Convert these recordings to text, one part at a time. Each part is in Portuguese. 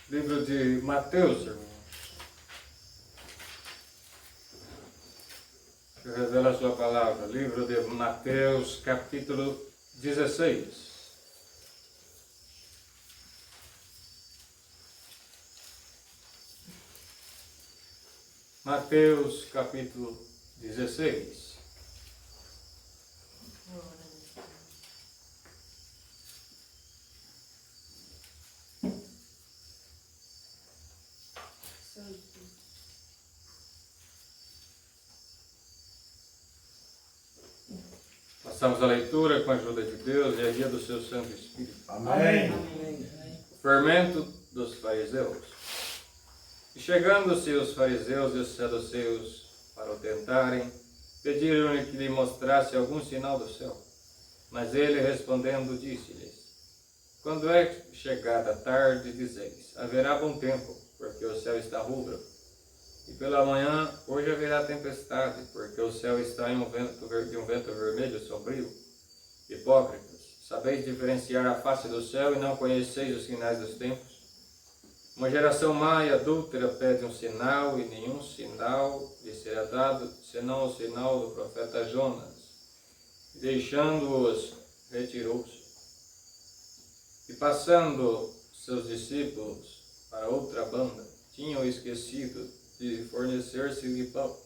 Livro de Mateus, irmão. Que revela a sua palavra. Livro de Mateus, capítulo 16. Mateus, capítulo 16. Passamos a leitura com a ajuda de Deus e a guia do seu Santo Espírito. Amém. O fermento dos fariseus. E chegando-se os fariseus e os saduceus para o tentarem, pediram-lhe que lhe mostrasse algum sinal do céu. Mas ele respondendo disse-lhes: quando é chegada a tarde, dizeis, haverá bom tempo, porque o céu está rubro. E pela manhã, hoje haverá tempestade, porque o céu está de um vento vermelho sombrio. Hipócritas, sabeis diferenciar a face do céu e não conheceis os sinais dos tempos? Uma geração má e adúltera pede um sinal, e nenhum sinal lhe será dado, senão o sinal do profeta Jonas. E deixando-os, retirou-se. E passando seus discípulos para outra banda, tinham esquecido de fornecer-se-lhe pão.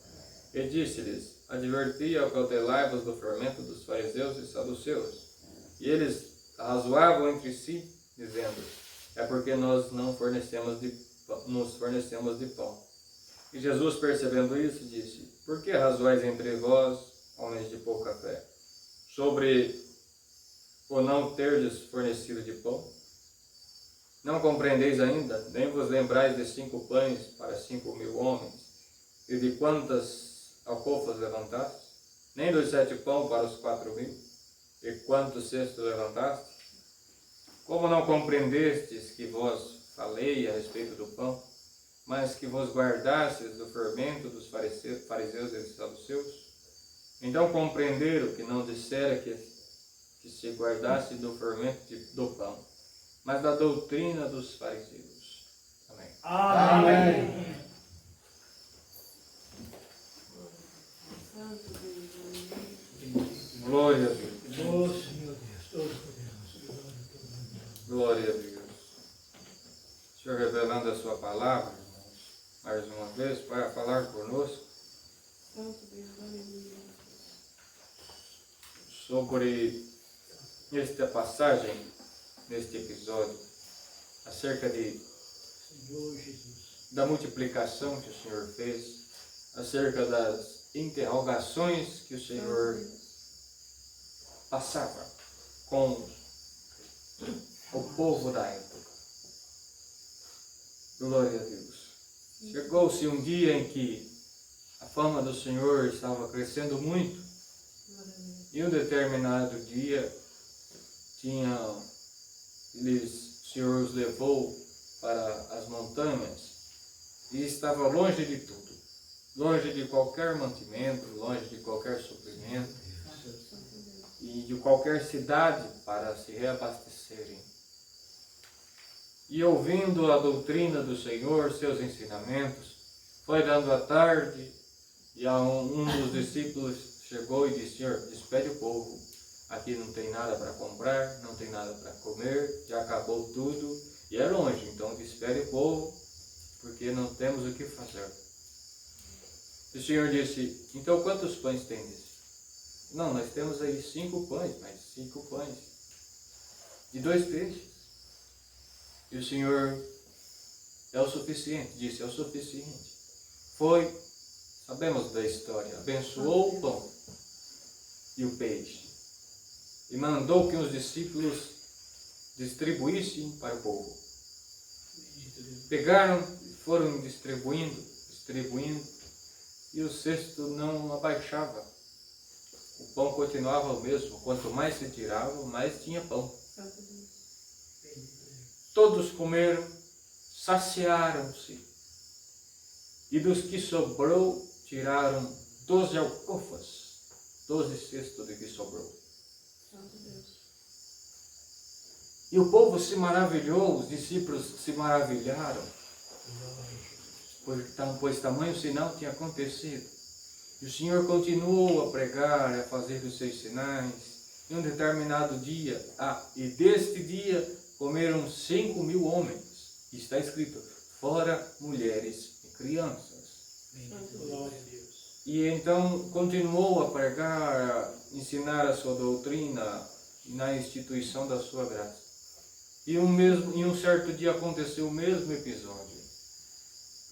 E disse-lhes: advertia, cautelai-vos do fermento dos fariseus e saduceus. E eles razoavam entre si, dizendo: é porque nós nos fornecemos de pão. E Jesus, percebendo isso, disse: por que razoais entre vós, homens de pouca fé, sobre o não terdes fornecido de pão? Não compreendeis ainda, nem vos lembrais de 5 pães para 5.000 homens, e de quantas alcofas levantaste? Nem dos 7 pães para os 4.000, e quantos cestos levantaste? Como não compreendestes que vos falei a respeito do pão, mas que vos guardastes do fermento dos fariseus e dos saduceus? Então compreenderam que não dissera que se guardasse do fermento do pão, mas da doutrina dos fariseus. Amém. Amém. Glória a Deus. Oh, Senhor Deus, todos podemos. Glória a Deus. O Senhor revelando a sua palavra, irmãos, mais uma vez, para falar conosco sobre esta passagem, neste episódio, acerca Senhor Jesus. da multiplicação que o Senhor fez, acerca das interrogações que o Senhor passava com o povo da época. Glória a Deus. Chegou-se um dia em que a fama do Senhor estava crescendo muito, e um determinado dia o Senhor os levou para as montanhas e estava longe de tudo, longe de qualquer mantimento, longe de qualquer suprimento e de qualquer cidade para se reabastecerem. E ouvindo a doutrina do Senhor, seus ensinamentos, foi dando a tarde e um dos discípulos chegou e disse: Senhor, despede o povo. Aqui não tem nada para comprar, não tem nada para comer, já acabou tudo e é longe, então despede o povo, porque não temos o que fazer. O Senhor disse: então quantos pães tendes? Não, nós temos aí 5 pães, mas 5 pães e 2 peixes. E o Senhor é o suficiente, disse: é o suficiente. Foi, sabemos da história, abençoou o pão e o peixe. E mandou que os discípulos distribuíssem para o povo. Pegaram e foram distribuindo, e o cesto não abaixava. O pão continuava o mesmo. Quanto mais se tirava, mais tinha pão. Todos comeram, saciaram-se. E dos que sobrou, tiraram 12 alcofas, 12 cestos de que sobrou. E o povo se maravilhou, os discípulos se maravilharam, pois tamanho sinal tinha acontecido. E o Senhor continuou a pregar, a fazer os seus sinais. Em um determinado dia, e deste dia comeram 5.000 homens. Está escrito, fora mulheres e crianças. Glória a Deus. E então continuou a pregar, a ensinar a sua doutrina na instituição da sua graça. E em um certo dia aconteceu o mesmo episódio.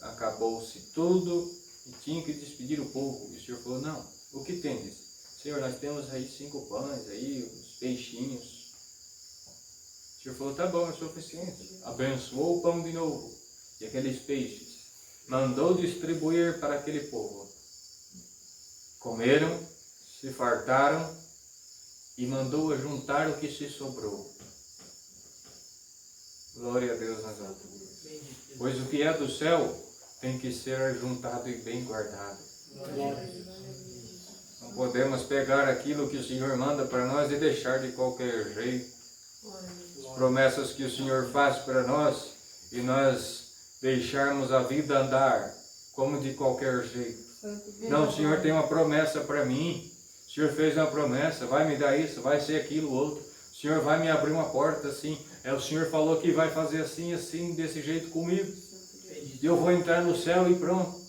Acabou-se tudo e tinha que despedir o povo. E o Senhor falou, não, o que tendes? Senhor, nós temos aí 5 pães, aí, uns peixinhos. O Senhor falou, tá bom, é suficiente. Abençoou o pão de novo e aqueles peixes. Mandou distribuir para aquele povo. Comeram, se fartaram e mandou juntar o que se sobrou. Glória a Deus nas alturas. Pois o que é do céu tem que ser juntado e bem guardado. Não podemos pegar aquilo que o Senhor manda para nós e deixar de qualquer jeito. As promessas que o Senhor faz para nós e nós deixarmos a vida andar como de qualquer jeito. Não, o Senhor tem uma promessa para mim. O Senhor fez uma promessa, vai me dar isso, vai ser aquilo, outro. O Senhor vai me abrir uma porta assim. O Senhor falou que vai fazer assim, assim, desse jeito comigo. E eu vou entrar no céu e pronto.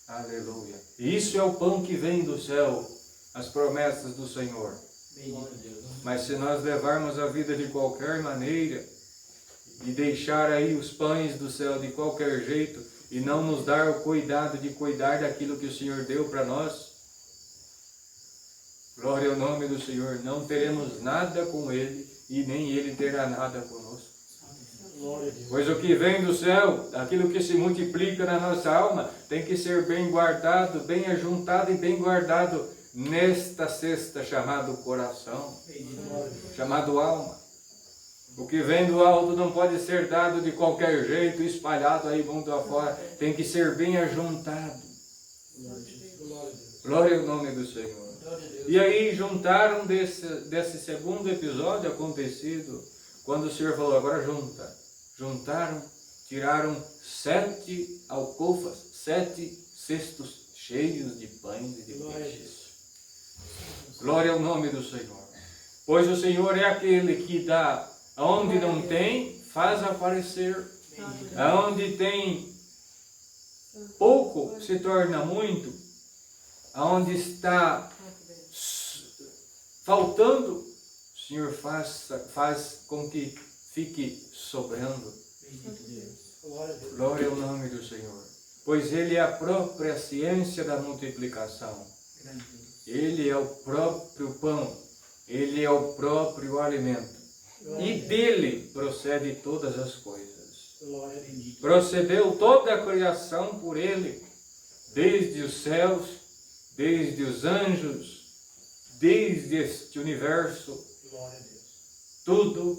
Aleluia. E isso é o pão que vem do céu, as promessas do Senhor. Mas se nós levarmos a vida de qualquer maneira e deixar aí os pães do céu de qualquer jeito e não nos dar o cuidado de cuidar daquilo que o Senhor deu para nós, glória ao nome do Senhor, não teremos nada com Ele e nem Ele terá nada conosco. Pois o que vem do céu, aquilo que se multiplica na nossa alma, tem que ser bem guardado, bem ajuntado e bem guardado nesta cesta chamado coração, chamado alma. O que vem do alto não pode ser dado de qualquer jeito, espalhado aí mundo afora, tem que ser bem ajuntado. Glória ao nome do Senhor. E aí juntaram desse segundo episódio acontecido, quando o Senhor falou, agora junta. Juntaram, tiraram 7 alcofas, 7 cestos cheios de pães e de peixes. Glória ao nome do Senhor. Pois o Senhor é aquele que dá, onde não tem, faz aparecer. Aonde tem pouco, se torna muito. Aonde está faltando, o Senhor faz com que fique sobrando. Glória ao nome do Senhor. Pois Ele é a própria ciência da multiplicação. Ele é o próprio pão. Ele é o próprio alimento. E dele procede todas as coisas. Procedeu toda a criação por Ele. Desde os céus, desde os anjos, desde este universo. Tudo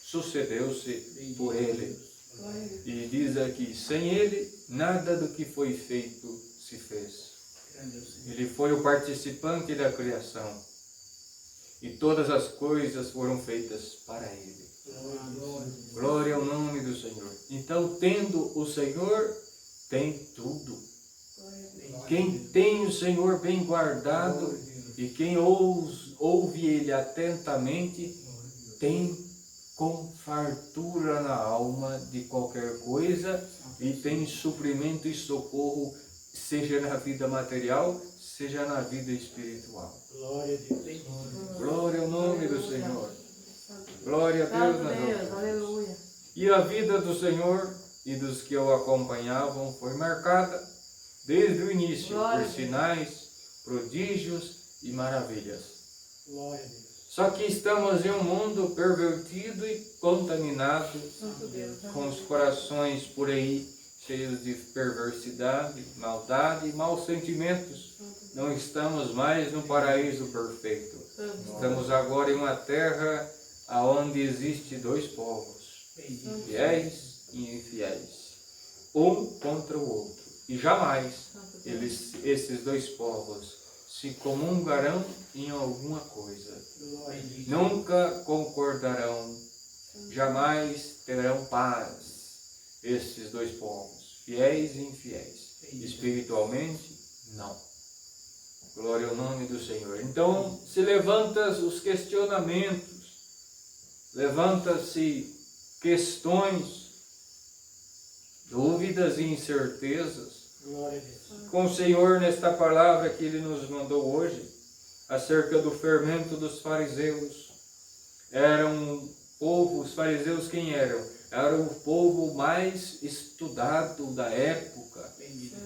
sucedeu-se por Ele. E diz aqui, sem Ele, nada do que foi feito se fez. Ele foi o participante da criação. E todas as coisas foram feitas para Ele. Glória ao nome do Senhor. Então, tendo o Senhor, tem tudo. Quem tem o Senhor bem guardado e quem ouve Ele atentamente, tem com fartura na alma de qualquer coisa e tem suprimento e socorro, seja na vida material, seja na vida espiritual. Glória a Deus. Glória ao nome do Senhor. Glória a Deus na alturas. Aleluia. E a vida do Senhor e dos que o acompanhavam foi marcada desde o início por sinais, prodígios e maravilhas. Glória a Deus. Só que estamos em um mundo pervertido e contaminado, com os corações por aí cheios de perversidade, maldade e maus sentimentos. Não estamos mais no paraíso perfeito. Estamos agora em uma terra onde existe 2 povos, fiéis e infiéis, um contra o outro. E jamais esses 2 povos se comungarão em alguma coisa. Glória a Deus. Nunca concordarão, jamais terão paz esses dois povos, fiéis e infiéis. Espiritualmente, não. Glória ao nome do Senhor. Então, se levantam os questionamentos, levanta-se questões, dúvidas e incertezas Glória a Deus. com o Senhor nesta palavra que Ele nos mandou hoje, acerca do fermento dos fariseus. Eram povo, os fariseus quem eram? Eram o povo mais estudado da época,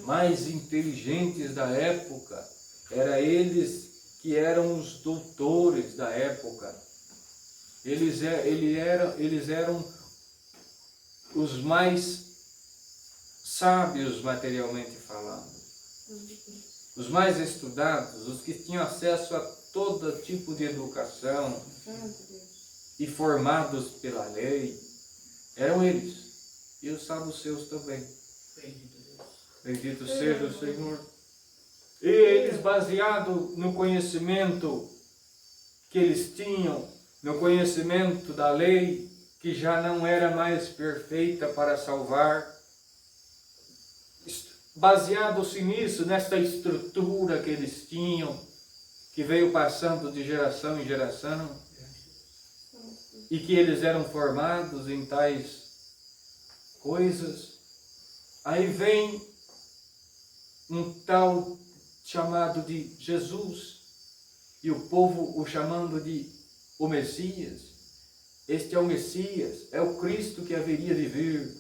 mais inteligentes da época. Era eles que eram os doutores da época. Eles eram os mais sábios materialmente falando. Os mais estudados, os que tinham acesso a todo tipo de educação e formados pela lei, eram eles. E os saduceus também. Bendito seja o Senhor. E eles, baseado no conhecimento que eles tinham, no conhecimento da lei, que já não era mais perfeita para salvar, baseado-se nisso, nesta estrutura que eles tinham, que veio passando de geração em geração, e que eles eram formados em tais coisas, aí vem um tal chamado de Jesus, e o povo o chamando de o Messias. Este é o Messias, é o Cristo que haveria de vir,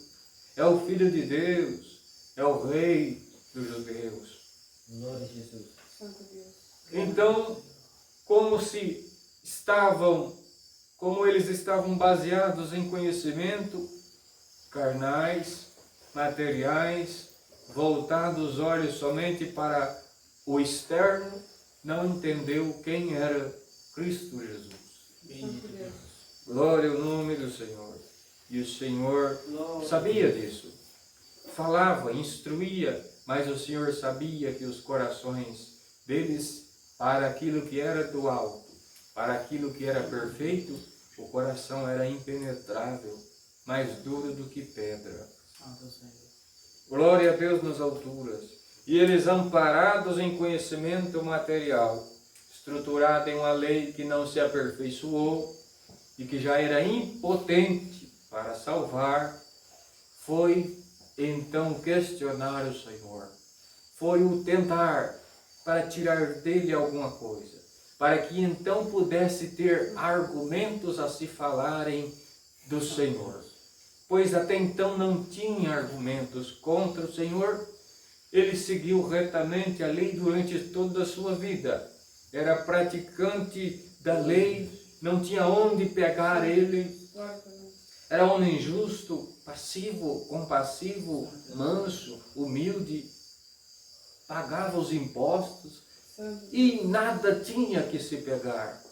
é o Filho de Deus, é o Rei dos judeus. Glória a Jesus. Então, como eles estavam baseados em conhecimento, carnais, materiais, voltados os olhos somente para o externo, não entendeu quem era Cristo Jesus. Glória ao nome do Senhor. E o Senhor sabia disso. Falava, instruía, mas o Senhor sabia que os corações deles, para aquilo que era do alto, para aquilo que era perfeito, o coração era impenetrável, mais duro do que pedra. Glória a Deus nas alturas. E eles, amparados em conhecimento material, estruturado em uma lei que não se aperfeiçoou e que já era impotente para salvar, foi então questionar o Senhor. Foi o tentar para tirar dele alguma coisa, para que então pudesse ter argumentos a se falarem do Senhor. Pois até então não tinha argumentos contra o Senhor. Ele seguiu retamente a lei durante toda a sua vida. Era praticante da lei, não tinha onde pegar ele. Era homem justo, passivo, compassivo, manso, humilde. Pagava os impostos e nada tinha que se pegar.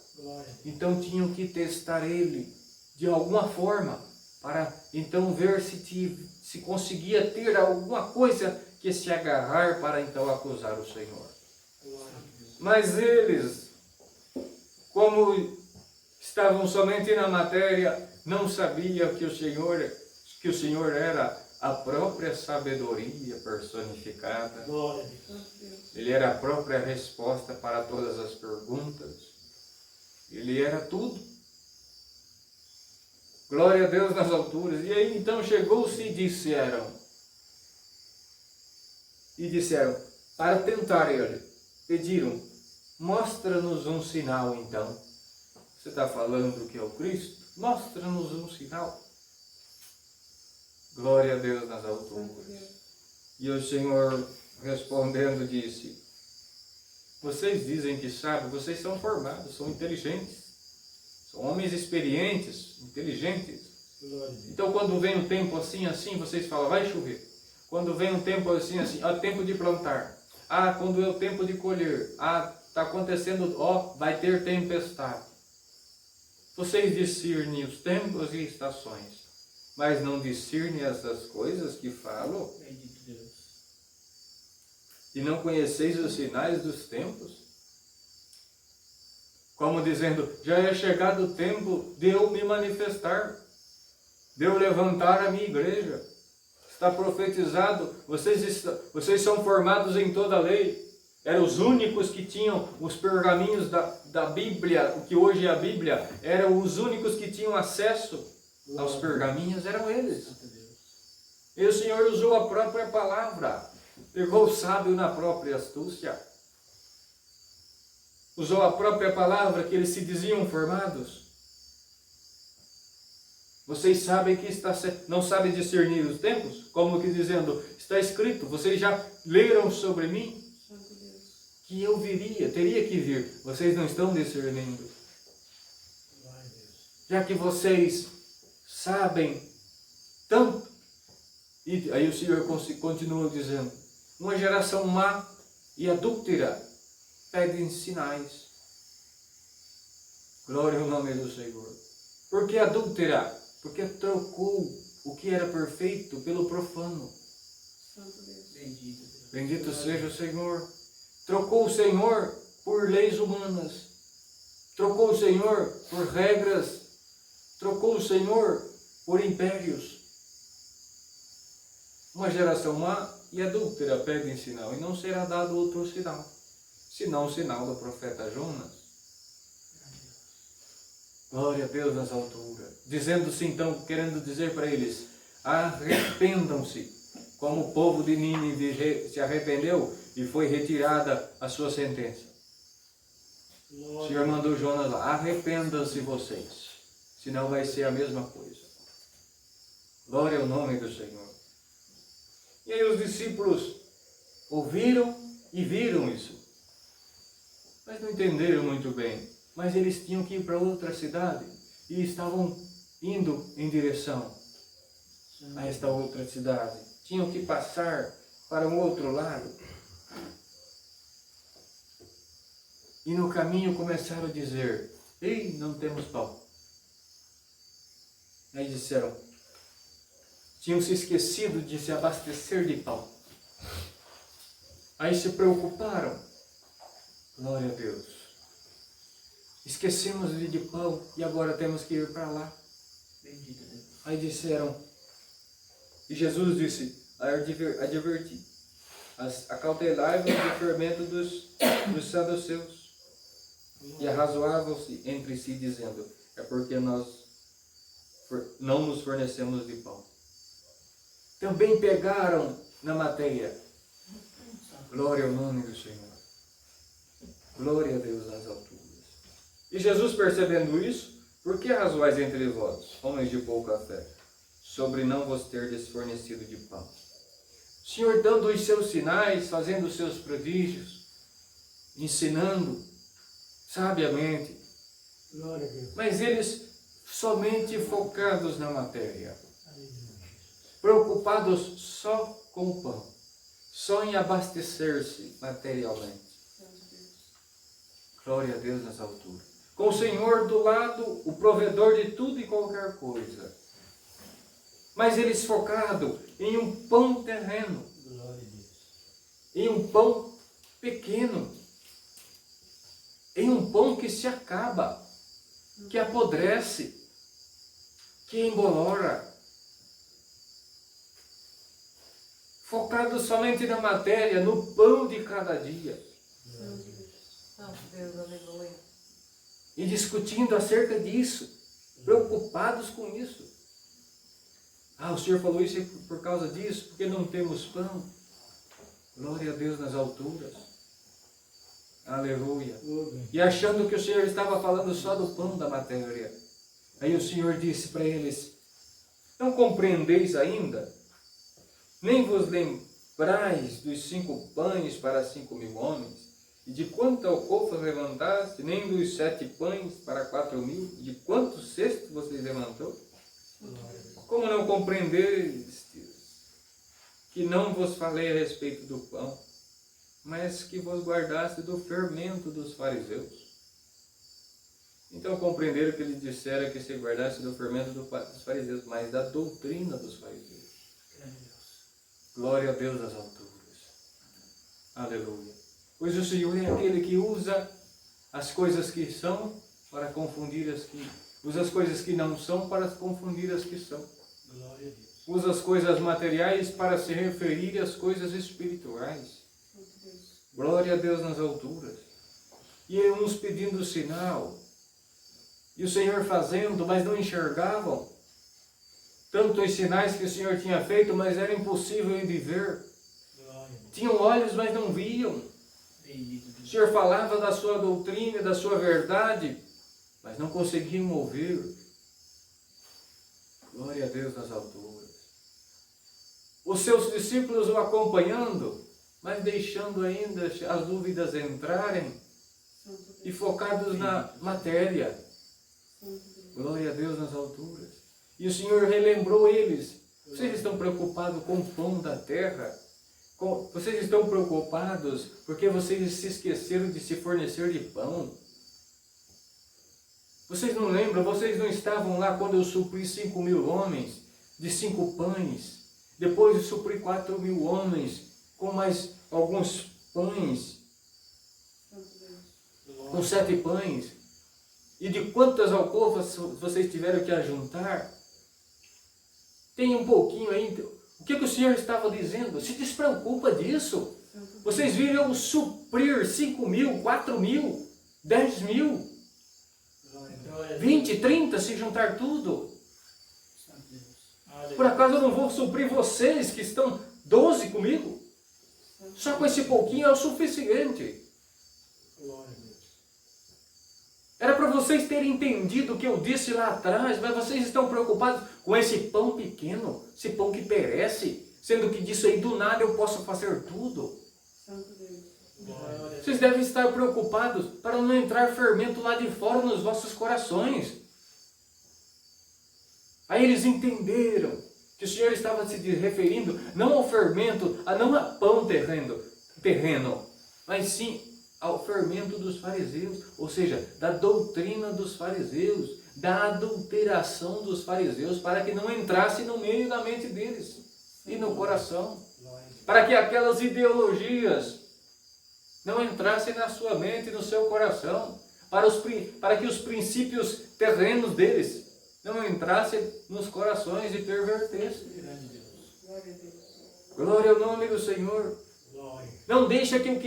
Então tinham que testar ele de alguma forma, para então ver se conseguia ter alguma coisa que se agarrar para então acusar o Senhor. Mas eles, como estavam somente na matéria, não sabiam que o Senhor era a própria sabedoria personificada. Ele era a própria resposta para todas as perguntas. Ele era tudo. Glória a Deus nas alturas. E aí então chegou-se e disseram, para tentar ele, pediram, mostra-nos um sinal então. Você está falando que é o Cristo? Mostra-nos um sinal. Glória a Deus nas alturas. E o Senhor respondendo disse, vocês dizem que sabem, vocês são formados, são inteligentes. São homens experientes, inteligentes. Então quando vem um tempo assim, vocês falam, vai chover. Quando vem um tempo assim, é tempo de plantar. Quando é o tempo de colher. Está acontecendo, vai ter tempestade. Vocês discernem os tempos e estações, mas não discernem essas coisas que falo? E não conheceis os sinais dos tempos? Como dizendo, já é chegado o tempo de eu me manifestar, de eu levantar a minha igreja. Está profetizado, vocês são formados em toda a lei. Eram os únicos que tinham os pergaminhos da Bíblia, o que hoje é a Bíblia, eram os únicos que tinham acesso aos pergaminhos, eram eles. E o Senhor usou a própria palavra, pegou o sábio na própria astúcia, usou a própria palavra que eles se diziam formados. Vocês sabem que não sabem discernir os tempos? Como que dizendo, está escrito, vocês já leram sobre mim? Que eu viria, teria que vir. Vocês não estão discernindo. Já que vocês sabem tanto. E aí o Senhor continua dizendo, uma geração má e adúltera pedem sinais. Glória ao nome do Senhor. Por que adúltera? Porque trocou o que era perfeito pelo profano. Bendito seja o Senhor. Trocou o Senhor por leis humanas. Trocou o Senhor por regras. Trocou o Senhor por impérios. Uma geração má e adúltera pedem sinal, e não será dado outro sinal, senão o sinal do profeta Jonas. Glória a Deus nas alturas. Dizendo-se então, querendo dizer para eles, arrependam-se, como o povo de Nínive se arrependeu e foi retirada a sua sentença. O Senhor mandou Jonas lá, arrependam-se vocês, senão vai ser a mesma coisa. Glória ao nome do Senhor. E aí os discípulos ouviram e viram isso, mas não entenderam muito bem. Mas eles tinham que ir para outra cidade e estavam indo em direção a esta outra cidade. Tinham que passar para um outro lado. E no caminho começaram a dizer, ei, não temos pão. Aí disseram, tinham se esquecido de se abastecer de pão. Aí se preocuparam. Glória a Deus. Esquecemos de pão e agora temos que ir para lá. Aí disseram, e Jesus disse, adverti, acautelai-vos do fermento dos saduceus. E arrazoavam-se entre si, dizendo, é porque nós não nos fornecemos de pão. Também pegaram na matéria. Glória ao nome do Senhor. Glória a Deus nas alturas. E Jesus, percebendo isso, por que razoais entre vós, homens de pouca fé, sobre não vos terdes fornecido de pão? O Senhor dando os seus sinais, fazendo os seus prodígios, ensinando sabiamente, mas eles somente focados na matéria, preocupados só com o pão, só em abastecer-se materialmente. Glória a Deus nas alturas. Com o Senhor do lado, o provedor de tudo e qualquer coisa. Mas eles focados em um pão terreno. Em um pão pequeno. Em um pão que se acaba. Que apodrece. Que embolora. Focado somente na matéria, no pão de cada dia. Deus, aleluia. E discutindo acerca disso, preocupados com isso. Ah, o Senhor falou isso por causa disso, porque não temos pão. Glória a Deus nas alturas. Aleluia. E achando que o Senhor estava falando só do pão da matéria. Aí o Senhor disse para eles, não compreendeis ainda? Nem vos lembrais dos 5 pães para 5.000 homens? E de quanto alcofas levantaste, nem dos 7 pães para 4.000? De quantos cestos vocês levantou? Como não compreendestes que não vos falei a respeito do pão, mas que vos guardaste do fermento dos fariseus? Então compreenderam que ele dissera que se guardasse do fermento dos fariseus, mas da doutrina dos fariseus. Glória a Deus nas alturas. Aleluia. Pois o Senhor é aquele que usa as coisas que são para confundir as que... Usa as coisas que não são para confundir as que são. Glória a Deus. Usa as coisas materiais para se referir às coisas espirituais. Glória a Deus nas alturas. E uns pedindo sinal. E o Senhor fazendo, mas não enxergavam. Tanto os sinais que o Senhor tinha feito, mas era impossível de ver. Glória a Deus. Tinham olhos, mas não viam. Bendito O Deus. Senhor falava da sua doutrina, da sua verdade, mas não conseguiam ouvir. Glória a Deus nas alturas. Os seus discípulos o acompanhando, mas deixando ainda as dúvidas entrarem e focados na matéria. Glória a Deus nas alturas. E o Senhor relembrou eles. Vocês estão preocupados com o pão da terra? Vocês estão preocupados porque vocês se esqueceram de se fornecer de pão? Vocês não lembram? Vocês não estavam lá quando eu supri 5.000 homens de 5 pães? Depois eu supri 4.000 homens com mais alguns pães, com 7 pães. E de quantas alcovas vocês tiveram que ajuntar? Tem um pouquinho ainda. O que o Senhor estava dizendo? Se despreocupa disso. Vocês viram suprir 5.000, 4.000, 10.000, Glória a Deus. 20, 30, se juntar tudo. Santo Deus. Aleluia. Por acaso eu não vou suprir vocês que estão 12 comigo? Só com esse pouquinho é o suficiente. Glória a Deus. Era para vocês terem entendido o que eu disse lá atrás, mas vocês estão preocupados com esse pão pequeno, esse pão que perece, sendo que disso aí do nada eu posso fazer tudo. Glória a Deus. Vocês devem estar preocupados para não entrar fermento lá de fora nos vossos corações. Aí eles entenderam que o Senhor estava se referindo não ao fermento, não a pão terreno, mas sim ao fermento dos fariseus, ou seja, da doutrina dos fariseus, da adulteração dos fariseus, para que não entrasse no meio da mente deles e no coração, Glória a Deus. para que aquelas ideologias não entrassem na sua mente e no seu coração, para que os princípios terrenos deles não entrassem nos corações e pervertessem. Grande Deus. Glória ao nome do Senhor. Glória. Não deixa que o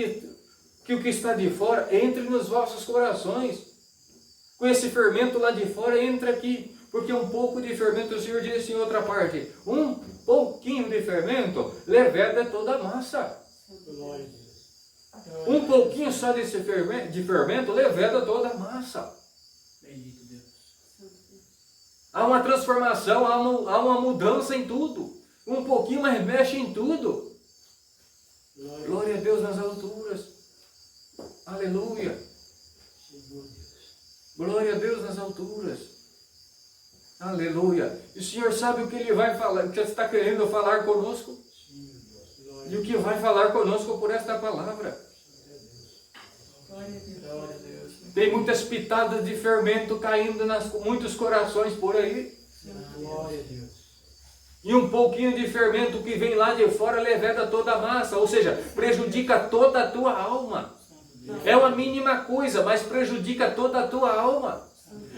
que está de fora entre nos vossos corações. Com esse fermento lá de fora, entra aqui. Porque um pouco de fermento, o Senhor disse em outra parte, um pouquinho de fermento leveda toda a massa. Glória a Deus. Um pouquinho só de fermento leveda toda a massa. Bendito Deus. Há uma transformação, há uma mudança em tudo. Um pouquinho, mas mexe em tudo. Glória a Glória a Deus nas alturas. Aleluia. Senhor Deus. Glória a Deus nas alturas. Aleluia. E o Senhor sabe o que Ele vai falar, o que Ele está querendo falar conosco. Sim, Deus. Glória E o que vai falar conosco por esta palavra. a Deus. Glória a Deus. Tem muitas pitadas de fermento caindo em muitos corações por aí. Glória a Deus. E um pouquinho de fermento que vem lá de fora leveda toda a massa. Ou seja, prejudica toda a tua alma. É uma mínima coisa, mas prejudica toda a tua alma.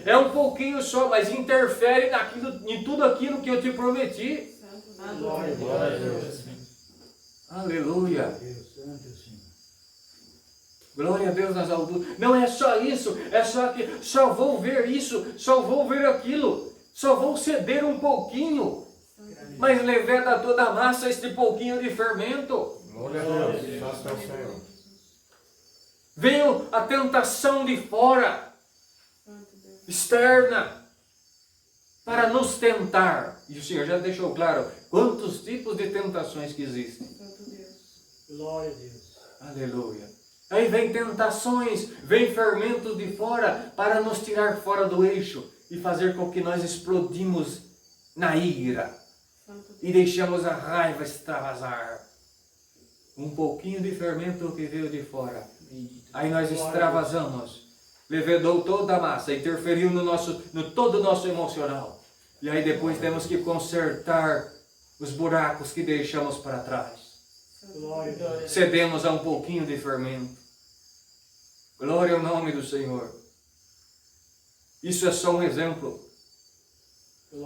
É um pouquinho só, mas interfere em tudo aquilo que eu te prometi. Glória a Deus. Aleluia. Deus, santo Senhor. Glória a Deus nas alturas. Não é só isso, é só que só vou ver isso, só vou ver aquilo, só vou ceder um pouquinho, mas leveda toda a massa este pouquinho de fermento. Glória a Deus. Graças ao Senhor. Veio a tentação de fora, externa, para nos tentar. E o Senhor já deixou claro quantos tipos de tentações que existem. Glória a Deus. Aleluia. Aí vem tentações, vem fermentos de fora para nos tirar fora do eixo e fazer com que nós explodimos na ira e deixamos a raiva extravasar. Um pouquinho de fermento que veio de fora. Aí nós extravasamos, levedou toda a massa, interferiu no todo o nosso emocional. E aí depois temos que consertar os buracos que deixamos para trás. Glória a Deus. Cedemos a um pouquinho de fermento. Glória ao nome do Senhor. Isso é só um exemplo.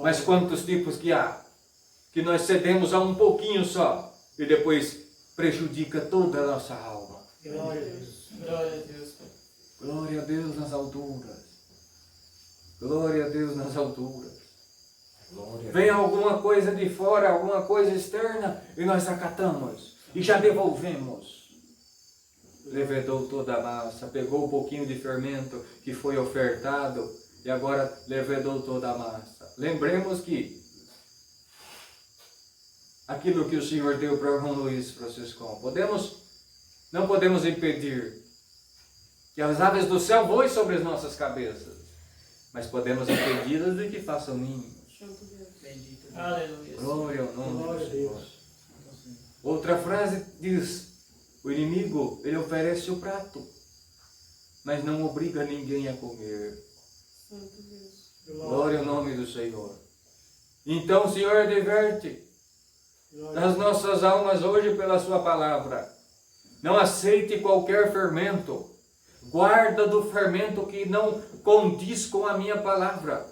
Mas quantos tipos que há? Que nós cedemos a um pouquinho só e depois prejudica toda a nossa alma. Glória a Deus. Glória a Deus, Pai. Glória a Deus nas alturas. Glória a Deus nas alturas. Glória a Vem alguma coisa de fora, alguma coisa externa e nós acatamos e já devolvemos. Levedou toda a massa, pegou um pouquinho de fermento que foi ofertado e agora levedou toda a massa. Lembremos que aquilo que o Senhor deu para o irmão Luiz Franciscão, não podemos impedir que as aves do céu voem sobre as nossas cabeças, mas podemos impedi-las de que façam ninhos. Bendito Deus. Aleluia. Glória ao nome Glória do a Senhor. Deus. Outra frase diz: o inimigo, ele oferece o prato, mas não obriga ninguém a comer. Glória ao nome do Senhor. Então o Senhor adverte as nossas almas hoje pela sua palavra. Não aceite qualquer fermento. Guarda do fermento que não condiz com a minha palavra.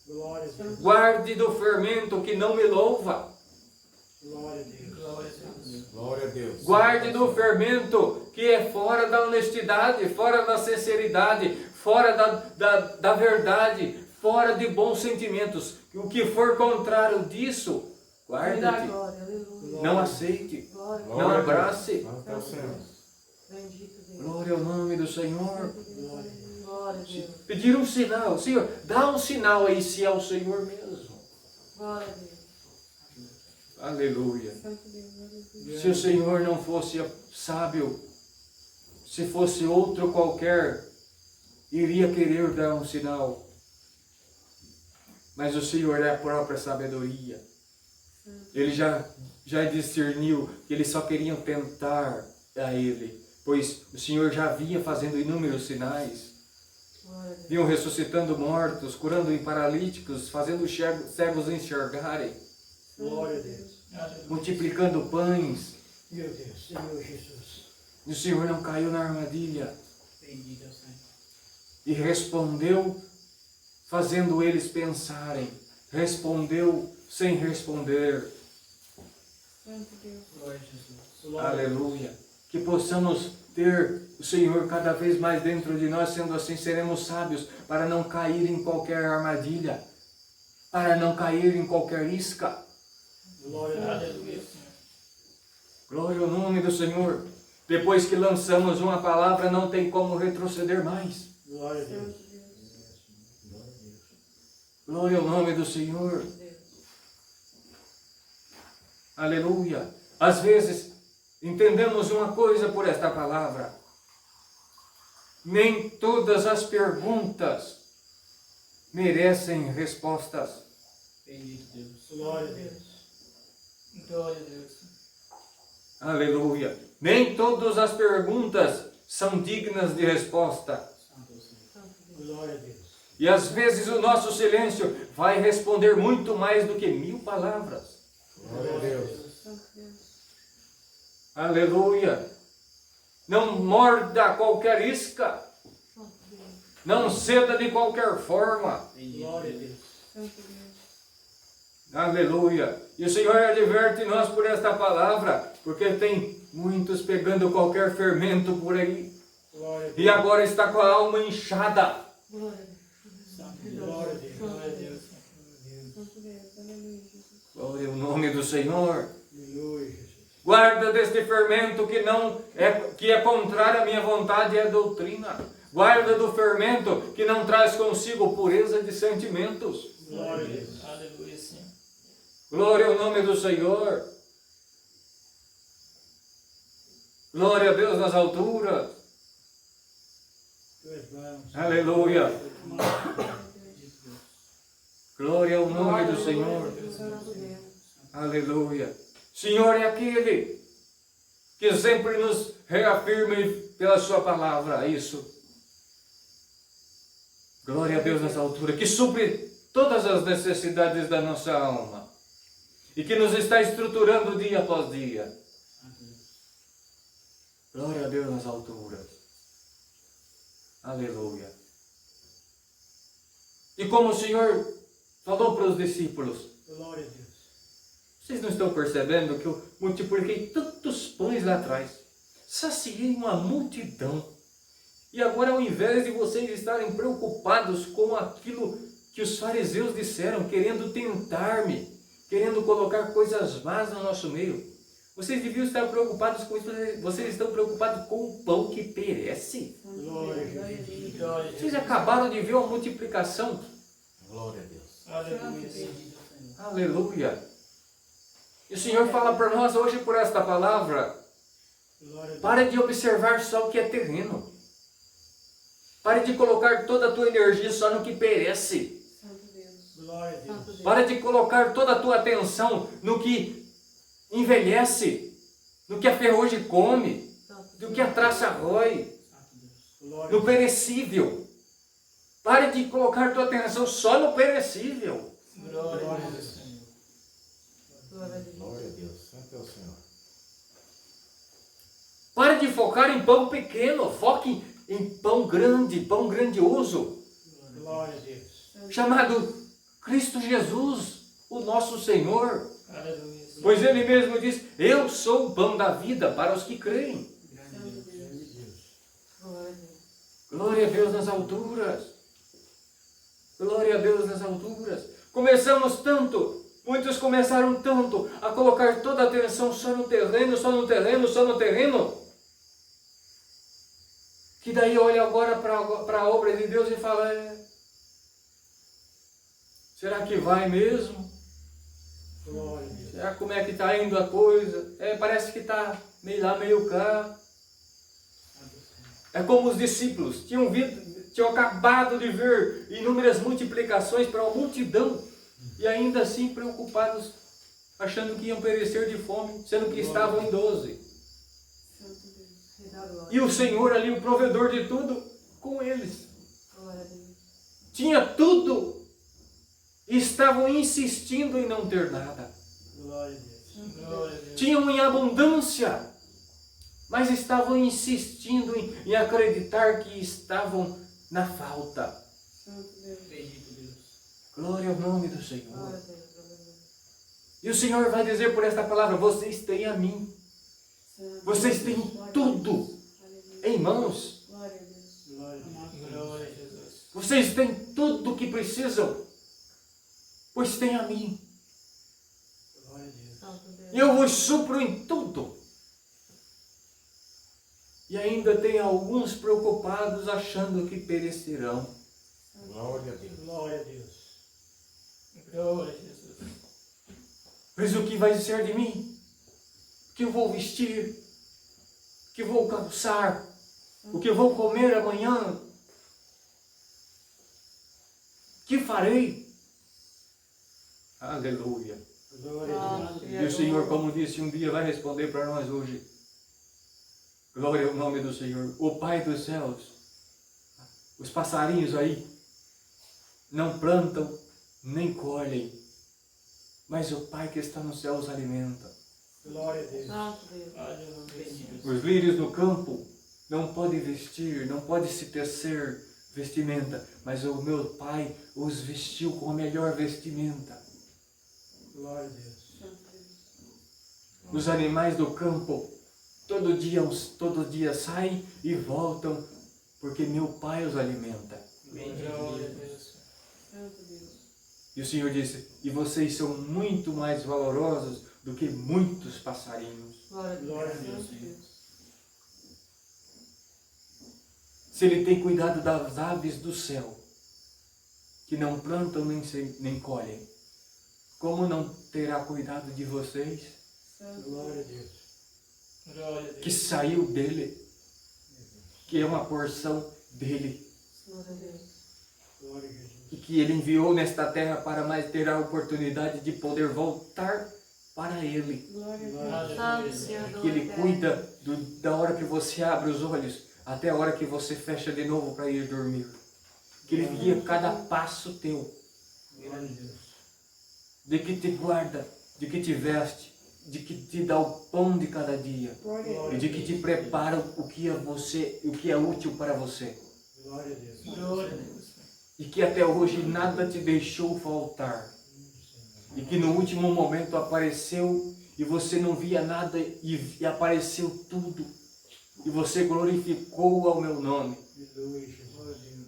Glória a Deus. Guarde do fermento que não me louva. Glória a Deus. Glória a Deus. Glória a Deus. Guarde do fermento que é fora da honestidade, fora da sinceridade, fora da verdade, fora de bons sentimentos. O que for contrário disso, guarde-te. Não aceite. Não abrace. Santo é o Senhor. Glória ao nome do Senhor. Glória a Deus. Pedir um sinal. Senhor, dá um sinal aí se é o Senhor mesmo. Glória a Deus. Aleluia. Santo Deus, aleluia. Se o Senhor não fosse sábio, se fosse outro qualquer, iria querer dar um sinal. Mas o Senhor é a própria sabedoria. Ele já discerniu que eles só queriam tentar a Ele, pois o Senhor já vinha fazendo inúmeros sinais. Glória a Deus. Vinham ressuscitando mortos, curando paralíticos, fazendo cegos enxergarem, Glória a Deus. multiplicando pães. Meu Deus. Senhor Jesus. E o Senhor não caiu na armadilha. Bendito é o Senhor. E respondeu, fazendo eles pensarem. Respondeu sem responder. Santo Deus. Glória a Jesus. Glória. Aleluia. Que possamos ter o Senhor cada vez mais dentro de nós, sendo assim seremos sábios para não cair em qualquer armadilha, para não cair em qualquer isca. Glória a Deus. Aleluia, Senhor. Glória ao nome do Senhor. Depois que lançamos uma palavra, não tem como retroceder mais. Glória a Deus. Santo Deus. Glória ao nome do Senhor. Deus. Aleluia. Às vezes, entendemos uma coisa por esta palavra. Nem todas as perguntas merecem respostas. Bendito Deus. Glória a Deus. Glória a Deus. Aleluia. Nem todas as perguntas são dignas de resposta. Santo é o Senhor. Santo Deus. Glória a Deus. E às vezes o nosso silêncio vai responder muito mais do que 1000 palavras. Glória a Deus. Santo Deus. Aleluia. Não morda qualquer isca. Santo Deus. Não ceda de qualquer forma. Glória a Deus. Santo Deus. Aleluia. E o Senhor adverte nós por esta palavra, porque tem muitos pegando qualquer fermento por aí. Glória a Deus. E agora está com a alma inchada. Glória a Deus. Santo Deus. Glória a Deus. Glória a Deus. Santo Deus. Aleluia, Jesus. Glória ao nome do Senhor. Aleluia, Jesus. Guarda deste fermento que é contrário à minha vontade e à doutrina. Guarda do fermento que não traz consigo pureza de sentimentos. Glória a Deus. Aleluia, Senhor. Glória ao nome do Senhor. Glória a Deus nas alturas. Tuas mãos. Aleluia. Glória a Deus. Glória ao nome do Senhor. Santo Deus. Aleluia. Senhor é aquele que sempre nos reafirma pela sua palavra isso. Glória a Deus nas alturas, que supre todas as necessidades da nossa alma e que nos está estruturando dia após dia. Glória a Deus nas alturas. Aleluia. E como o Senhor falou para os discípulos, Glória a Deus. vocês não estão percebendo que eu multipliquei tantos pães lá atrás, saciei uma multidão. E agora, ao invés de vocês estarem preocupados com aquilo que os fariseus disseram, querendo tentar-me, querendo colocar coisas más no nosso meio, vocês deviam estar preocupados com isso. Vocês estão preocupados com o pão que perece. Glória a Deus. Glória a Vocês Deus. acabaram de ver a multiplicação. Glória a Deus. Aleluia. Bendito Senhor. Aleluia. E o Senhor fala para nós hoje por esta palavra: Glória a Deus. pare de observar só o que é terreno. Pare de colocar toda a tua energia só no que perece. Santo Deus. Glória a Deus. Santo Deus. Pare de colocar toda a tua atenção no que envelhece, no que a ferrugem come, no que a traça rói, Santo Deus. Glória a no Deus. perecível. Pare de colocar tua atenção só no perecível. Glória a Deus, Senhor. Glória a Deus. Glória a Deus. Santo é o Senhor. Pare de focar em pão pequeno, foque em pão grande, pão grandioso, Glória a Deus. chamado Cristo Jesus, o nosso Senhor. Aleluia. Pois Ele mesmo diz: eu sou o pão da vida para os que creem. Grande Deus. Glória a Deus. Glória a Deus nas alturas. Glória a Deus nas alturas. Começamos tanto, muitos começaram tanto a colocar toda a atenção só no terreno, só no terreno, só no terreno, que daí olha agora para a obra de Deus e fala: será que vai mesmo? Glória a Deus. Será como é que está indo a coisa? Parece que está meio lá, meio cá. Santo Senhor. É como os discípulos tinham acabado de ver inúmeras multiplicações para uma multidão e ainda assim preocupados, achando que iam perecer de fome, sendo que estavam em 12. Santo Deus. Rei da glória. E o Senhor ali, o provedor de tudo, com eles. Glória a Deus. Tinha tudo e estavam insistindo em não ter nada. Glória a Deus. Glória a Deus. Tinham em abundância, mas estavam insistindo em acreditar que estavam na falta. Santo Deus. Bendito Deus. Glória ao nome do Glória a Senhor. Deus. Glória a Deus. E o Senhor vai dizer por esta palavra: vocês têm a mim. Santo Vocês Deus. têm Glória a tudo Deus. Aleluia. em mãos. Glória a Deus. Glória a Deus. Glória a Jesus. Vocês têm tudo o que precisam, pois têm a mim. Glória a Deus. Santo Deus. E eu vos supro em tudo. E ainda tem alguns preocupados achando que perecerão. Glória a Deus. Glória a Deus. Glória a Jesus. Mas o que vai ser de mim? O que eu vou vestir? O que eu vou calçar? O que eu vou comer amanhã? O que farei? Aleluia. Glória a Deus. E o Senhor, como disse, um dia vai responder para nós hoje. Glória ao nome do Senhor. O Pai dos céus. Os passarinhos aí não plantam nem colhem, mas o Pai que está no céu os alimenta. Glória a Deus. Santo Deus. Aleluia. Bendito. Os lírios do campo não podem vestir, não pode se tecer vestimenta, mas o meu Pai os vestiu com a melhor vestimenta. Glória a Deus. Santo Deus. Os animais do campo todo dia saem e voltam, porque meu Pai os alimenta. Glória a Deus. Santo Deus. E o Senhor disse: e vocês são muito mais valorosos do que muitos passarinhos. Glória a Deus. Glória a Deus, Santo Senhor. Deus. Se Ele tem cuidado das aves do céu, que não plantam nem colhem, como não terá cuidado de vocês, Santo Glória a Deus. Deus. Glória a que Deus. saiu dele, que é uma porção dele, Glória a Deus. Glória a Jesus. e que Ele enviou nesta terra para mais ter a oportunidade de poder voltar para Ele. Glória a Glória Deus. a Santo Deus. Senhor. Que Ele cuida da hora que você abre os olhos até a hora que você fecha de novo para ir dormir. Que Ele guia cada passo teu, Glória a Deus. de que te guarda, de que te veste, de que te dá o pão de cada dia Glória a e de que te prepara o que é útil para você. Glória a Deus. Glória a Deus. E que até hoje nada te deixou faltar. E que no último momento apareceu e você não via nada e apareceu tudo. E você glorificou ao meu nome. Aleluia, glória a Deus.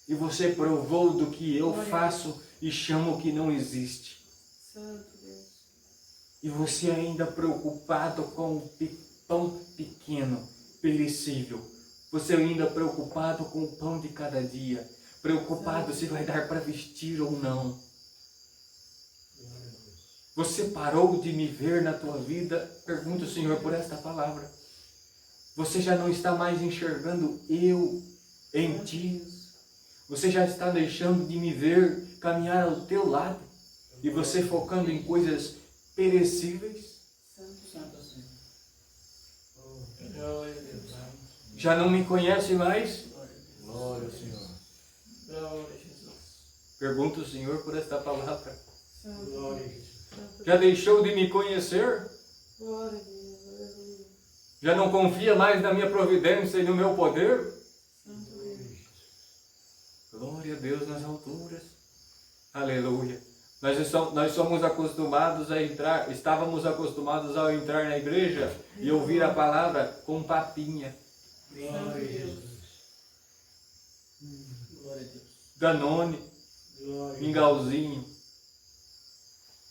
E você provou do que eu faço e chamo que não existe. Santo Deus. E você ainda preocupado com o pão pequeno, perecível. Você ainda preocupado com o pão de cada dia. Preocupado se vai dar para vestir ou não. Você parou de me ver na tua vida? Pergunto ao Senhor por esta palavra. Você já não está mais enxergando eu em ti. Você já está deixando de me ver caminhar ao teu lado. E você focando em coisas perecíveis. Santo Senhor. Glória a Deus. Já não me conhece mais? Glória ao Senhor. Glória a Jesus. Pergunto ao Senhor por esta palavra. Santo Glória a Deus. Jesus. Santo Já deixou de me conhecer? Glória a Deus. Aleluia. Já não confia mais na minha providência e no meu poder? Santo Deus. Glória a Deus nas alturas. Aleluia. Nós somos acostumados a entrar, estávamos acostumados ao entrar na igreja e ouvir a palavra com papinha, Glória a Jesus. Glória a Deus. Danone, Glória a Deus. mingauzinho.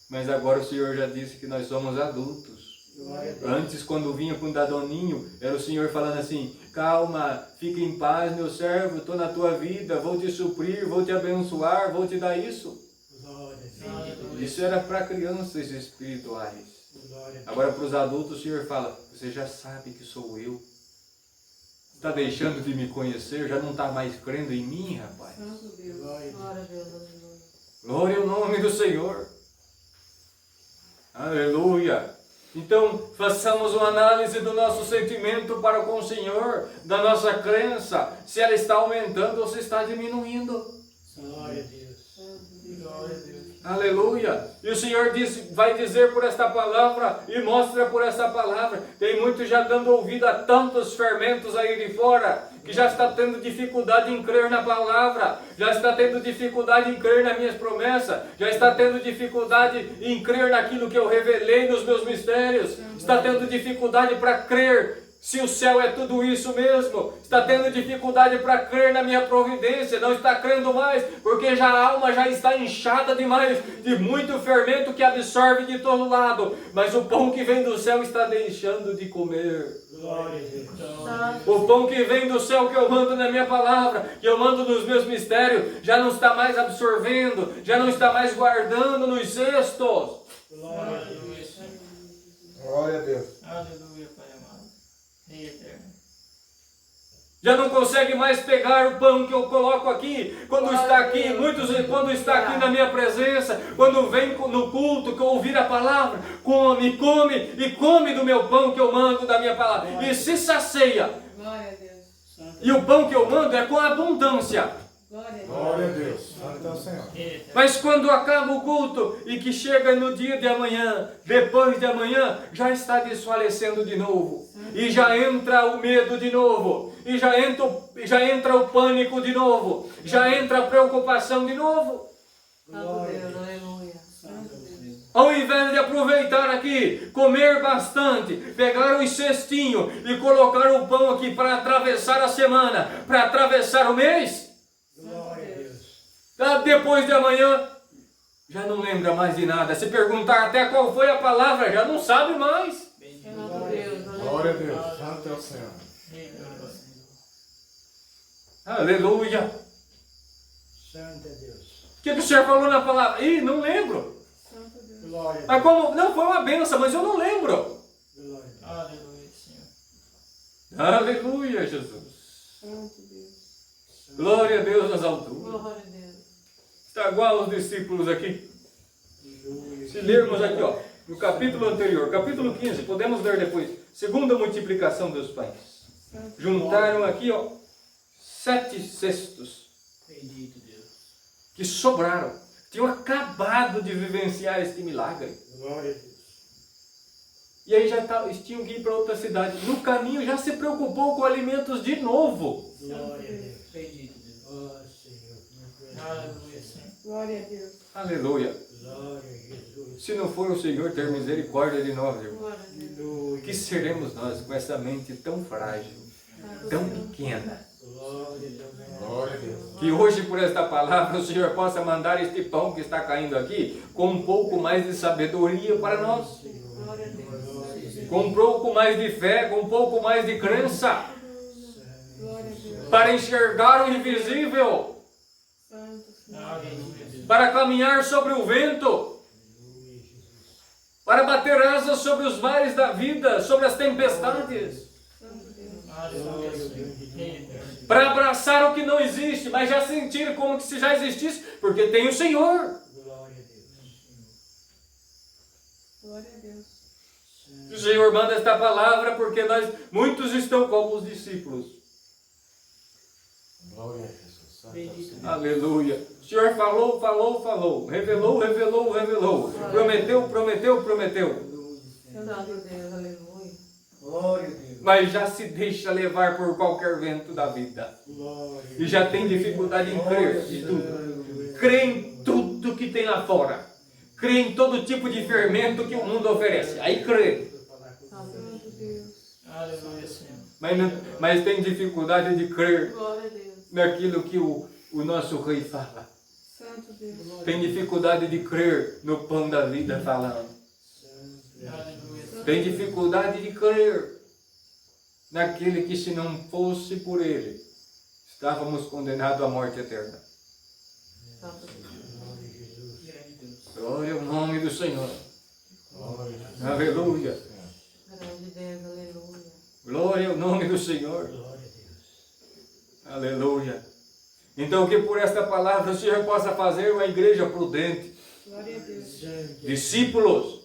Mas agora o Senhor já disse que nós somos adultos. Glória a Deus. Antes, quando vinha com Danoninho, era o Senhor falando assim: calma, fique em paz, meu servo, estou na tua vida, vou te suprir, vou te abençoar, vou te dar isso. Glória a Deus. Isso era para crianças espirituais. Glória a Deus. Agora, para os adultos, o Senhor fala: você já sabe que sou eu. Está deixando de me conhecer, já não está mais crendo em mim, rapaz. Santo Deus. Glória a Deus. Glória a Deus. Aleluia. Glória ao nome do Senhor. Aleluia. Então, façamos uma análise do nosso sentimento para com o Senhor, da nossa crença, se ela está aumentando ou se está diminuindo. Glória a Deus. Santo Deus. Glória a Deus. Aleluia. E o Senhor vai dizer por esta palavra e mostra por esta palavra. Tem muitos já dando ouvido a tantos fermentos aí de fora, que já está tendo dificuldade em crer na palavra, já está tendo dificuldade em crer nas minhas promessas, já está tendo dificuldade em crer naquilo que eu revelei nos meus mistérios, está tendo dificuldade para crer se o céu é tudo isso mesmo, está tendo dificuldade para crer na minha providência, não está crendo mais, porque já a alma já está inchada demais, de muito fermento que absorve de todo lado, mas o pão que vem do céu está deixando de comer. Glória a Deus. O pão que vem do céu que eu mando na minha palavra, que eu mando nos meus mistérios, já não está mais absorvendo, já não está mais guardando nos cestos. Glória a Deus. Glória a Deus. Aleluia, Pai amado. Rei eterno. Já não consegue mais pegar o pão que eu coloco aqui, quando está aqui, quando está aqui na minha presença, quando vem no culto, que eu ouvir a palavra, come e come do meu pão que eu mando da minha palavra, e se sacia. Glória a Deus. E o pão que eu mando é com abundância. Glória a Deus. Glória a Deus. Santo é o Senhor. Rei eterno. Mas quando acaba o culto e que chega no dia de amanhã, depois de amanhã, já está desfalecendo de novo. E já entra o medo de novo. E já entra o pânico de novo. Já entra a preocupação de novo. Santo Deus. Aleluia. Santo Deus. Ao invés de aproveitar aqui, comer bastante, pegar os cestinhos e colocar o pão aqui para atravessar a semana, para atravessar o mês, Glória a Deus. depois de amanhã, já não lembra mais de nada. Se perguntar até qual foi a palavra, já não sabe mais. Santo Deus. Glória a Deus. Santo é o Senhor. Rei eterno. Aleluia. Santo é Deus. O que o Senhor falou na palavra? Ih, não lembro. Santo Deus. Glória a Mas como? Não, foi uma benção, mas eu não lembro. Deus. Glória a Deus. Aleluia, Senhor. Aleluia, Jesus. Santo Deus. Glória a Deus nas alturas. Glória a Deus. Está igual aos discípulos aqui. Aleluia. Se lermos aqui, ó, no capítulo anterior, capítulo 15, podemos ler depois. Segunda multiplicação dos pães. Juntaram aqui, ó, 7 cestos Bendito Deus. que sobraram. Tinham acabado de vivenciar este milagre. Glória a Deus. E aí eles tinham que ir para outra cidade. No caminho já se preocupou com alimentos de novo. Glória a Deus. Bendito Deus. Ó Senhor. Aleluia, Senhor. Glória a Deus. Aleluia. Glória a Jesus. Se não for o Senhor ter misericórdia de nós, irmão, Glória a Deus. Aleluia. que seremos nós com essa mente tão frágil, tão pequena? Glória a Deus. Glória a Deus. Que hoje, por esta palavra, o Senhor possa mandar este pão que está caindo aqui com um pouco mais de sabedoria para nós, Glória a Deus. com um pouco mais de fé, com um pouco mais de crença, Glória a Deus. para enxergar o invisível, Santo Senhor. Aleluia, Deus. para caminhar sobre o vento, para bater asas sobre os mares da vida, sobre as tempestades, Santo Deus. Aleluia, Senhor. Reina. para abraçar o que não existe, mas já sentir como que se já existisse, porque tem o Senhor. Glória a Deus. Glória a Deus. O Senhor manda esta palavra porque muitos estão como os discípulos. Glória a Jesus. Santo é o Bendito Senhor. Aleluia. O Senhor falou, falou, falou. Revelou, revelou, revelou. Prometeu, prometeu, prometeu. Santo Deus. Aleluia. Glória a Deus. Mas já se deixa levar por qualquer vento da vida. Glória a E já tem dificuldade em crer em tudo. Crê em tudo que tem lá fora. Crê em todo tipo de fermento que o mundo oferece. Aí crê. Santo Deus. Aleluia, Senhor. Mas tem dificuldade de crer Glória a Deus. naquilo que o nosso rei fala. Santo Deus. Tem dificuldade de crer no pão da vida falando. Aleluia. Tem dificuldade de crer naquele que, se não fosse por ele, estávamos condenados à morte eterna. Santo Deus. Grande Deus. Glória ao nome do Senhor. Glória a Jesus. Aleluia. Grande Deus. Aleluia. Glória ao nome do Senhor. Glória a Deus. Aleluia. Então, que por esta palavra o Senhor possa fazer uma igreja prudente, Glória a Deus. discípulos,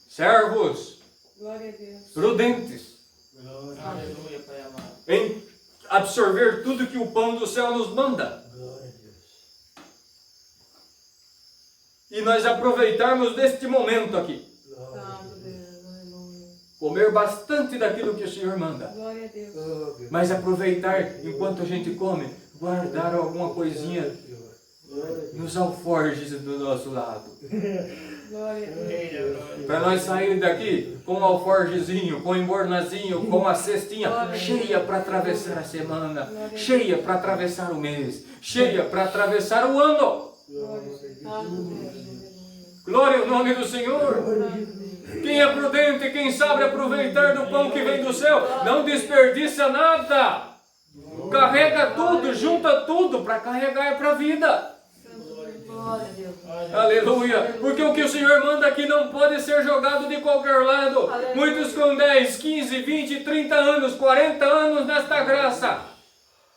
servos, Glória a Deus. prudentes, Glória a Deus. Aleluia, Pai amado. em absorver tudo que o pão do céu nos manda. Glória a Deus. E nós aproveitarmos deste momento aqui. Glória a Santo Deus. Aleluia. Comer bastante daquilo que o Senhor manda. Glória a Deus. Deus. Mas aproveitar, enquanto a gente come, guardar alguma coisinha nos alforjes do nosso lado. Glória a Deus. Reina, glória. Para nós sair daqui com um alforjezinho, com um embornazinho, com uma cestinha cheia para atravessar a semana, cheia para atravessar o mês, cheia para atravessar o ano. Glória a Deus. Santo Deus. Aleluia. Glória ao nome do Senhor. Santo Deus. Quem é prudente, quem sabe aproveitar do pão que vem do céu, não desperdiça nada. Carrega tudo, junta tudo para carregar para a vida. Santo Deus. Glória a Deus. Aleluia. Porque o que o Senhor manda aqui não pode ser jogado de qualquer lado. Aleluia. Muitos com 10, 15, 20, 30 anos, 40 anos nesta graça.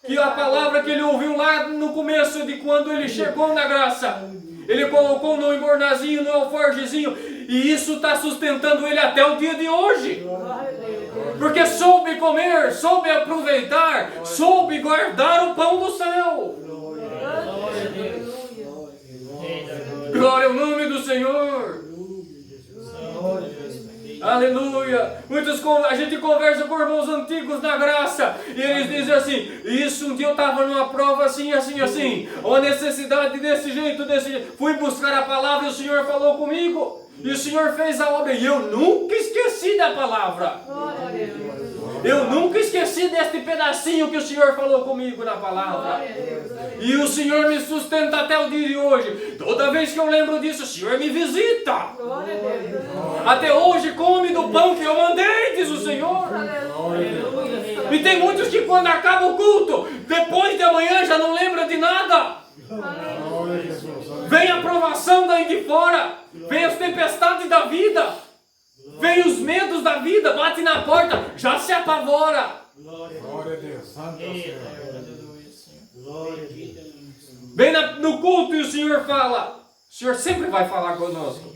Que a palavra que ele ouviu lá no começo de quando ele chegou na graça, ele colocou no embornazinho, no alforjezinho, e isso está sustentando ele até o dia de hoje. Glória a Deus. Porque soube comer, soube aproveitar, soube guardar o pão do céu. Glória a Deus. Aleluia. Reina, glória. Glória ao nome do Senhor. Glória a Deus, Pai. Aleluia! A gente conversa com irmãos antigos na graça e eles dizem assim: isso, um dia eu estava numa prova assim, assim, assim, uma necessidade desse jeito, desse jeito. Fui buscar a palavra e o Senhor falou comigo e o Senhor fez a obra e eu nunca esqueci da palavra. Glória a Deus. Eu nunca esqueci deste pedacinho que o Senhor falou comigo na palavra. Glória a Deus. E o Senhor me sustenta até o dia de hoje. Toda vez que eu lembro disso, o Senhor me visita. Glória a Deus. Até hoje come do pão que eu mandei, diz o Senhor. Aleluia. E tem muitos que quando acaba o culto, depois de amanhã já não lembra de nada. Glória a Jesus. Vem a provação daí de fora. Vem as tempestades da vida. Vem os medos da vida. Bate na porta, já se apavora. Glória a Deus. Santo é o Reina, Senhor. aleluia, Senhor. Glória a Deus. Vem no culto e o Senhor fala. O Senhor sempre vai falar conosco.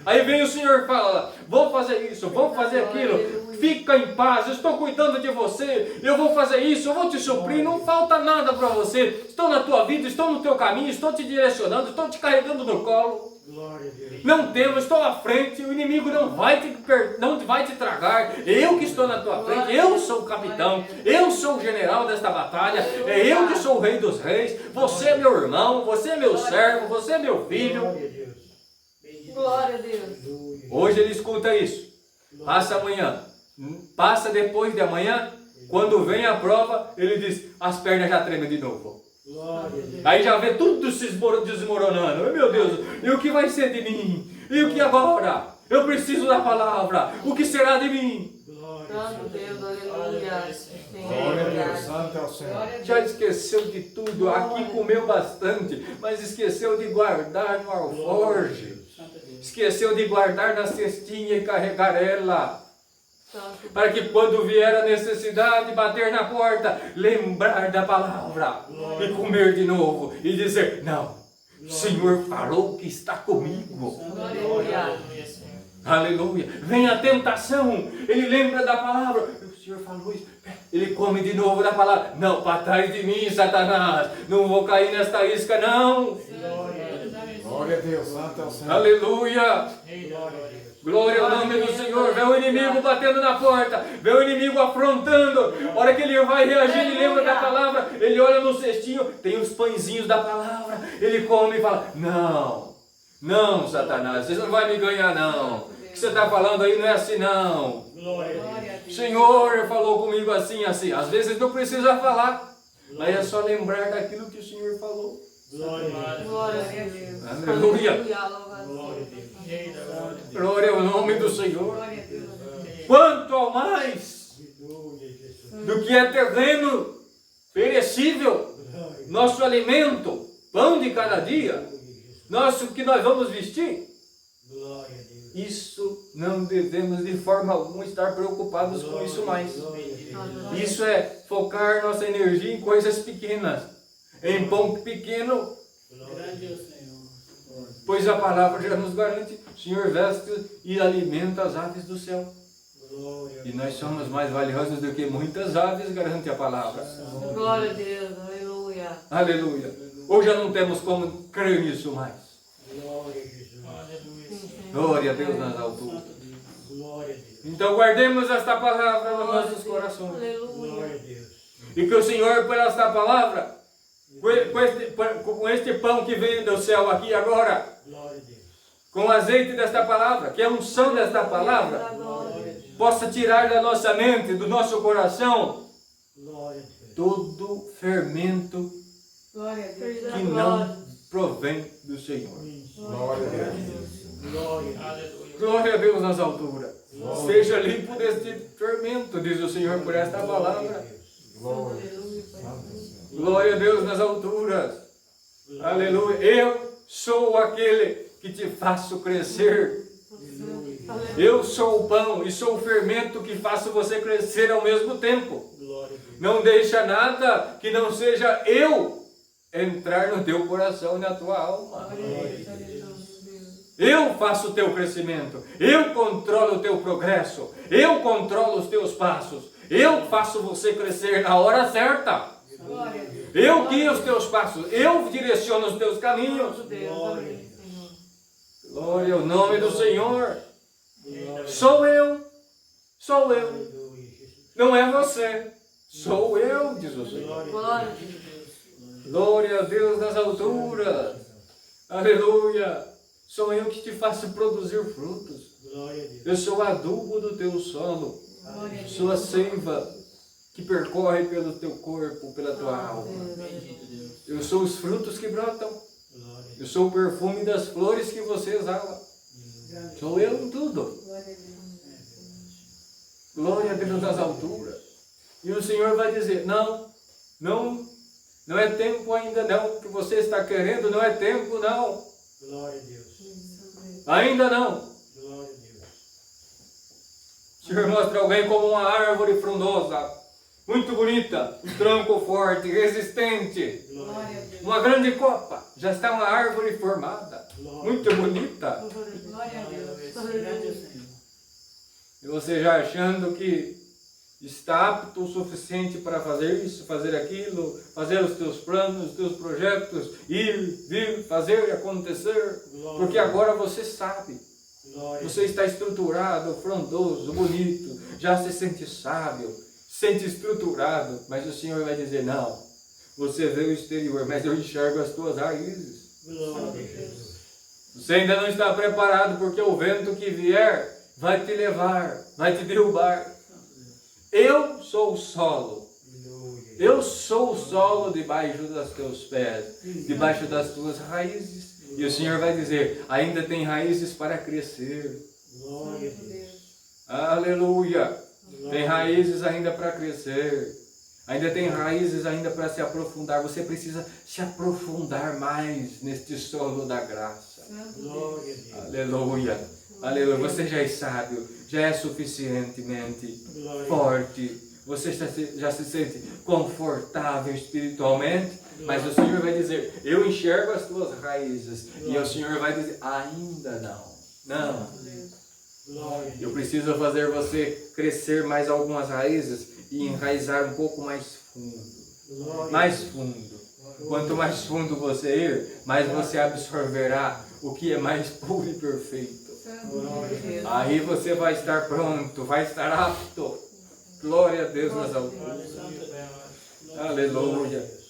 Aí vem o Senhor e fala: vou fazer isso, vou fazer aquilo. Fica em paz, eu estou cuidando de você. Eu vou fazer isso, eu vou te suprir. Não falta nada para você. Estou na tua vida, estou no teu caminho, estou te direcionando, estou te carregando no colo. Glória a Deus. Não temos, estou à frente, o inimigo não vai te tragar. Eu que estou na tua frente, eu sou o capitão, eu sou o general desta batalha, é eu que sou o rei dos reis, você é meu irmão, você é meu servo, você é meu filho. Glória a Deus. Glória a Deus. Aleluia. Hoje ele escuta isso, passa amanhã, passa depois de amanhã, quando vem a prova, ele diz, as pernas já tremem de novo. Glória a Deus. Aí já vê tudo se desmoronando. Meu Deus, e o que vai ser de mim? E o que agora? Eu preciso da palavra. O que será de mim? Glória a Santo Deus. Deus, aleluia. Glória a Deus. Senhor, Santo é o Senhor. Já esqueceu de tudo. Aqui comeu bastante, mas esqueceu de guardar no alforje. Esqueceu de guardar na cestinha e carregar ela. Santo Para que quando vier a necessidade, bater na porta, lembrar da palavra e comer de novo e dizer, não, o Senhor falou que está comigo. Aleluia. Aleluia. Vem a tentação, ele lembra da palavra. O Senhor falou isso. Ele come de novo da palavra. Não, para trás de mim, Satanás. Não vou cair nesta isca, não. Glória a Deus. Santo é o Senhor. Aleluia. Glória a Deus. Glória ao nome do Senhor. Vê o inimigo batendo na porta. Vê o inimigo afrontando. A hora que ele vai reagir, ele lembra da palavra. Ele olha no cestinho, tem os pãezinhos da palavra. Ele come e fala, não. Não, Satanás, você não vai me ganhar, não. O que você está falando aí não é assim, não. Glória a Deus. O Senhor falou comigo assim, assim. Às vezes não precisa falar, mas é só lembrar daquilo que o Senhor falou. Glória a Deus. Glória a Deus. Aleluia. Louvado seja. Glória ao nome do Senhor. Glória a Deus. Quanto ao mais Aleluia, Jesus. do que é terreno, perecível, Glória nosso alimento, pão de cada dia, a Deus. nosso que nós vamos vestir, Glória a Deus. isso não devemos de forma alguma estar preocupados com isso mais. Glória a Deus. Isso é focar nossa energia em coisas pequenas, em pão pequeno, Glória pois a palavra já nos garante, o Senhor veste e alimenta as aves do céu. a E nós somos mais valiosos do que muitas aves, garante a palavra. Glória a Deus. Aleluia. Aleluia. Ou já não temos como crer nisso mais. Glória a Jesus. Glória a Deus nas alturas. Glória a Deus. Então guardemos esta palavra nos nossos corações. Glória Aleluia. a Deus. E que o Senhor, por esta palavra, com este pão que vem do céu aqui agora, Glória a Deus. com o azeite desta palavra, que é a unção desta palavra, possa tirar da nossa mente, do nosso coração, Glória a Deus. todo fermento Glória a Deus. que não provém do Senhor. Glória a Deus. Glória a Deus. Glória a Deus nas alturas. Seja limpo deste fermento, diz o Senhor por esta palavra. Glória. Glória a Deus nas alturas. Aleluia. Eu sou aquele que te faço crescer. Eu sou o pão e sou o fermento que faço você crescer ao mesmo tempo. Glória a Deus. Não deixa nada que não seja eu entrar no teu coração e na tua alma. Eu faço o teu crescimento. Eu controlo o teu progresso. Eu controlo os teus passos. Eu faço você crescer na hora certa. Eu guio os teus passos. Eu direciono os teus caminhos. Glória ao nome do Senhor. Sou eu. Sou eu. Aleluia, Jesus. Não é você. Sou eu, diz o Senhor. Glória a Deus. Glória a Deus nas alturas. Aleluia. Sou eu que te faço produzir frutos. Glória a Deus. Eu sou o adubo do teu solo. Sou a seiva que percorre pelo teu corpo, pela tua alma. Eu sou os frutos que brotam. Glória a Eu sou o perfume das flores que você exala. Sou eu em tudo. Glória a Deus nas alturas. E o Senhor vai dizer, não é tempo ainda não. O que você está querendo não é tempo não. Glória a Deus. Ainda não. Glória a Deus. O Senhor mostra alguém como uma árvore frondosa, muito bonita, um tronco forte, resistente, Glória a Deus. uma grande copa. Já está uma árvore formada, muito bonita. Glória a Deus. E você já achando que está apto o suficiente para fazer isso, fazer aquilo, fazer os teus planos, os teus projetos, ir, vir, fazer e acontecer, porque agora você sabe. Você está estruturado, frondoso, bonito, já se sente sábio, sente estruturado, mas o Senhor vai dizer, não, você vê o exterior, mas eu enxergo as tuas raízes. Glória a Deus. Você ainda não está preparado, porque o vento que vier vai te levar, vai te derrubar. Eu sou o solo. Eu sou o solo debaixo dos teus pés, debaixo das tuas raízes. E o Senhor vai dizer, ainda tem raízes para crescer. Glória a Deus. Aleluia. Tem raízes ainda para crescer. Ainda tem raízes ainda para se aprofundar. Você precisa se aprofundar mais neste solo da graça. Glória a Deus. Aleluia. Aleluia. Você já é sábio, já é suficientemente forte. Você já se sente confortável espiritualmente. Mas o Senhor vai dizer, eu enxergo as tuas raízes. E o Senhor vai dizer, ainda não. Não. Eu preciso fazer você crescer mais algumas raízes e enraizar um pouco mais fundo. Mais fundo. Quanto mais fundo você ir, mais você absorverá o que é mais puro e perfeito. Aí você vai estar pronto, vai estar apto. Glória a Deus nas alturas. Aleluia.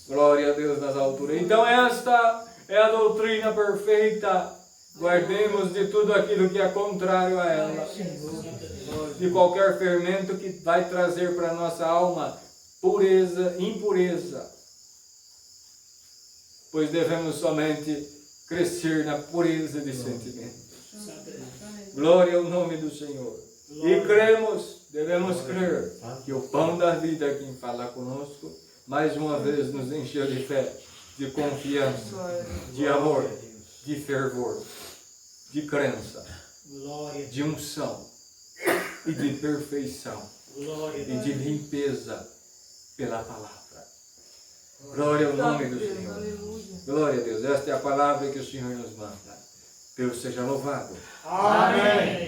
Glória a Deus nas alturas. Então esta é a doutrina perfeita. Guardemos de tudo aquilo que é contrário a ela. De qualquer fermento que vai trazer para a nossa alma pureza, impureza. Pois devemos somente crescer na pureza de sentimentos. Glória ao nome do Senhor. E cremos, devemos crer, que o pão da vida, quem fala conosco, mais uma vez nos encheu de fé, de confiança, de amor, de fervor, de crença, de unção e de perfeição e de limpeza pela palavra. Glória ao nome do Senhor. Glória a Deus. Esta é a palavra que o Senhor nos manda. Deus seja louvado. Amém.